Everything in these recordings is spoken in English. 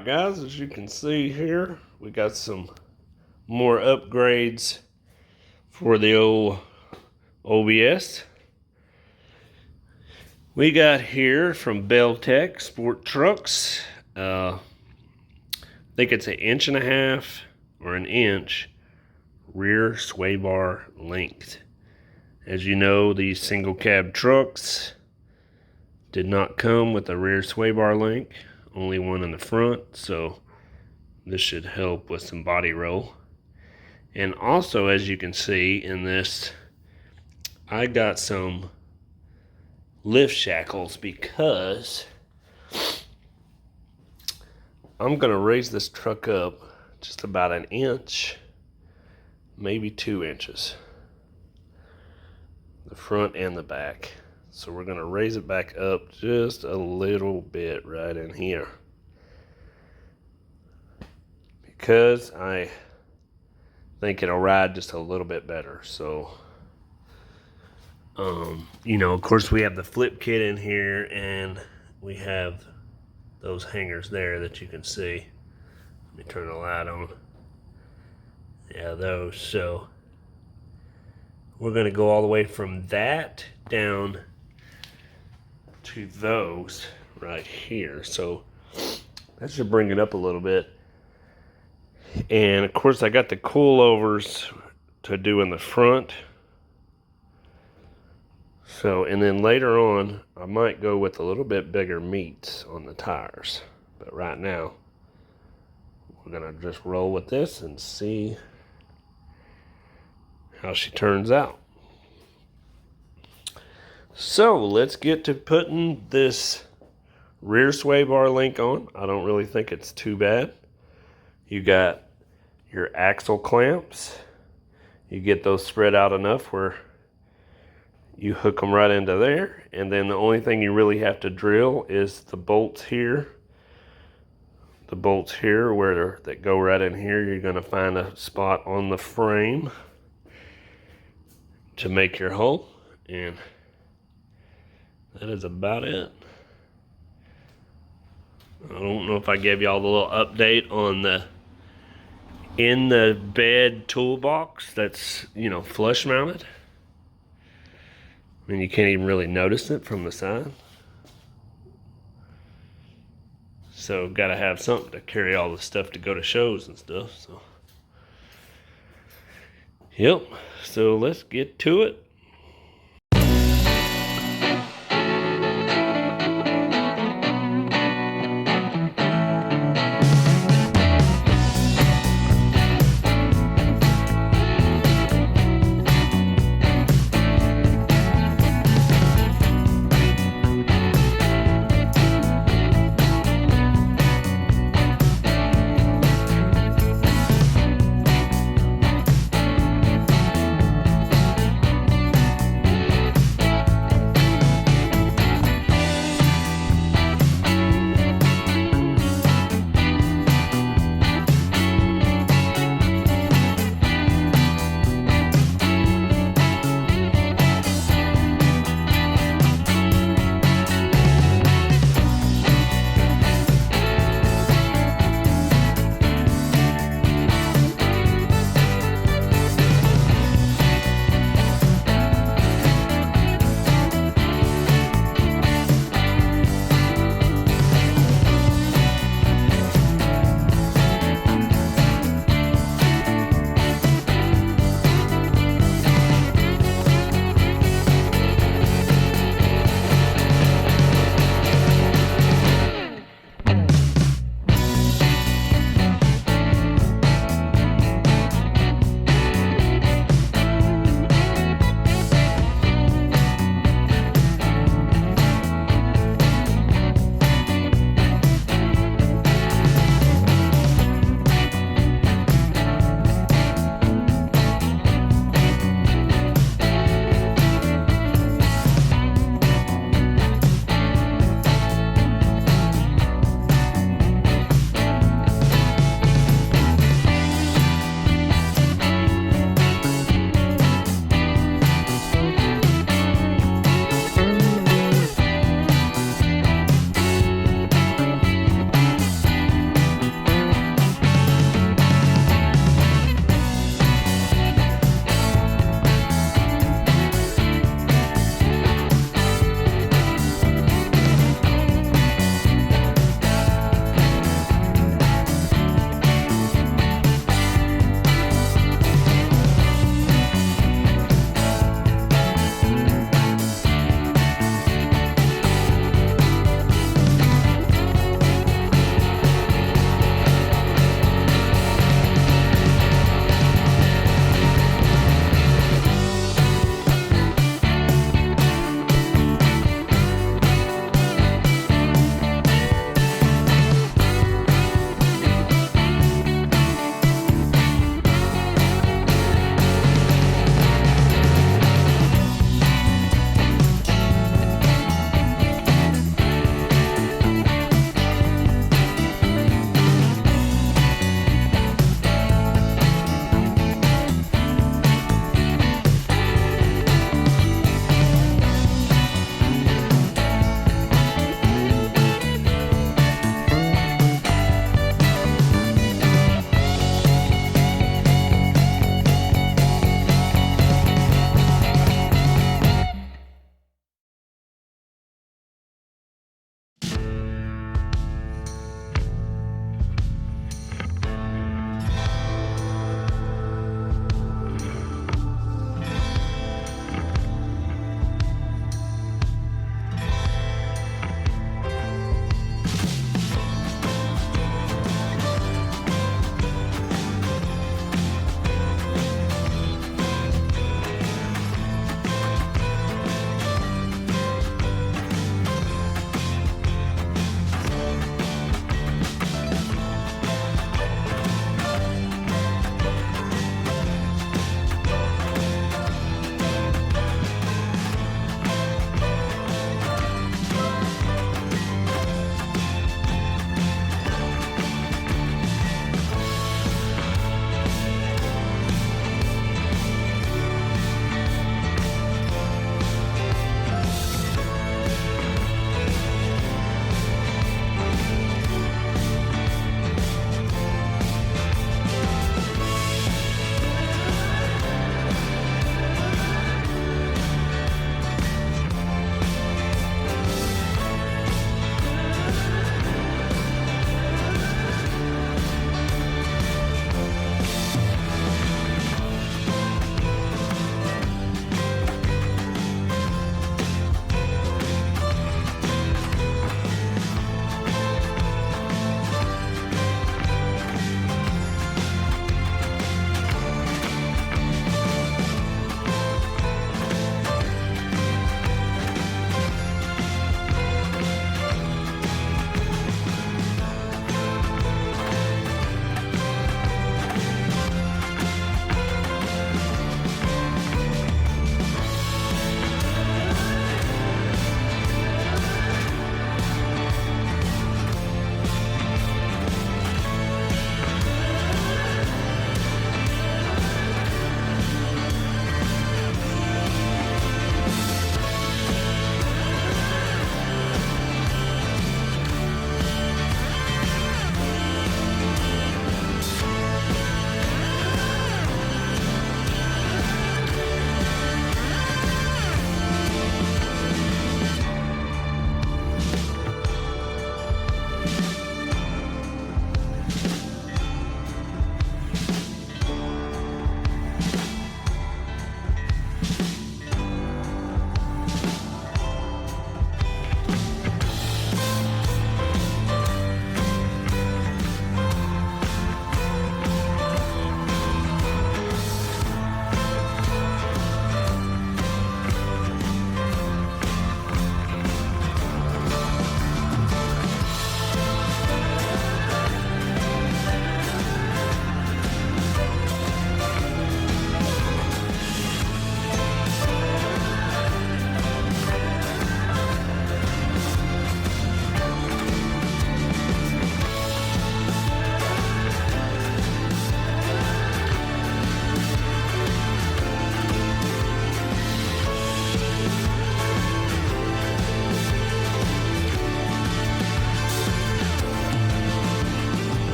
Alright guys, as you can see here, we got some more upgrades for the old OBS. We got here from Beltec Sport Trucks, I think it's 1.5 inches or 1 inch rear sway bar length. As you know, these single cab trucks did not come with a rear sway bar link, only one in the front, so this should help with some body roll. And also, as you can see in this, I got some lift shackles because I'm gonna raise this truck up just about 1 inch, maybe 2 inches, the front and the back. So we're gonna raise it back up just a little bit right in here, because I think it'll ride just a little bit better. So you know, of course we have the flip kit in here, and we have those hangers there that you can see. Let me turn the light on. Yeah, those. So we're gonna go all the way from that down to those right here. So that should bring it up a little bit. And of course I got the coilovers to do in the front. So, and then later on I might go with a little bit bigger meats on the tires. But right now we're gonna just roll with this and see how she turns out. So let's get to putting this rear sway bar link on. I don't really think it's too bad. You got your axle clamps. You get those spread out enough where you hook them right into there. And then the only thing you really have to drill is the bolts here. The bolts here that go right in here. You're gonna find a spot on the frame to make your hole. And that is about it. I don't know if I gave y'all the little update on the in the bed toolbox that's, you know, flush mounted. I mean, you can't even really notice it from the side. So gotta have something to carry all the stuff to go to shows and stuff. So yep, so let's get to it.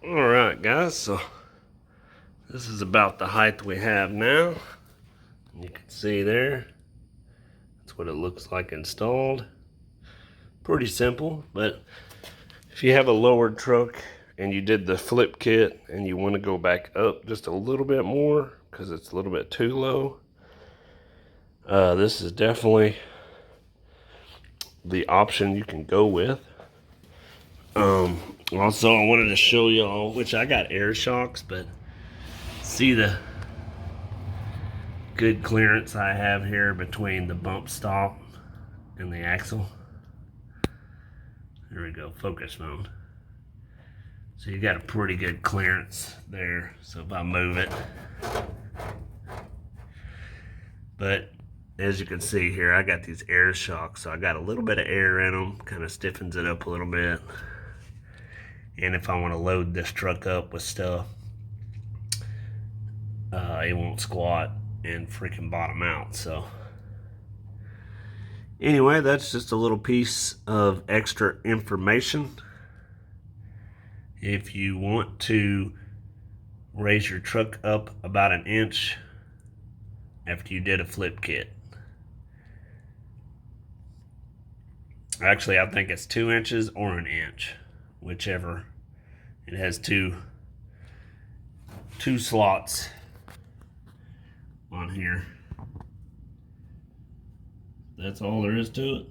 Alright guys, so this is about the height we have now. You can see there, that's what it looks like installed. Pretty simple, but if you have a lowered truck and you did the flip kit and you want to go back up just a little bit more because it's a little bit too low, this is definitely the option you can go with. Also, I wanted to show y'all, which I got air shocks, but see the good clearance I have here between the bump stop and the axle. There we go, focus mode. So you got a pretty good clearance there. So if I move it, but as you can see here, I got these air shocks, so I got a little bit of air in them, kind of stiffens it up a little bit. And if I want to load this truck up with stuff, it won't squat and freaking bottom out. So anyway, that's just a little piece of extra information. If you want to raise your truck up about an inch after you did a flip kit. Actually, I think it's 2 inches or an inch, whichever. It has two slots on here. That's all there is to it.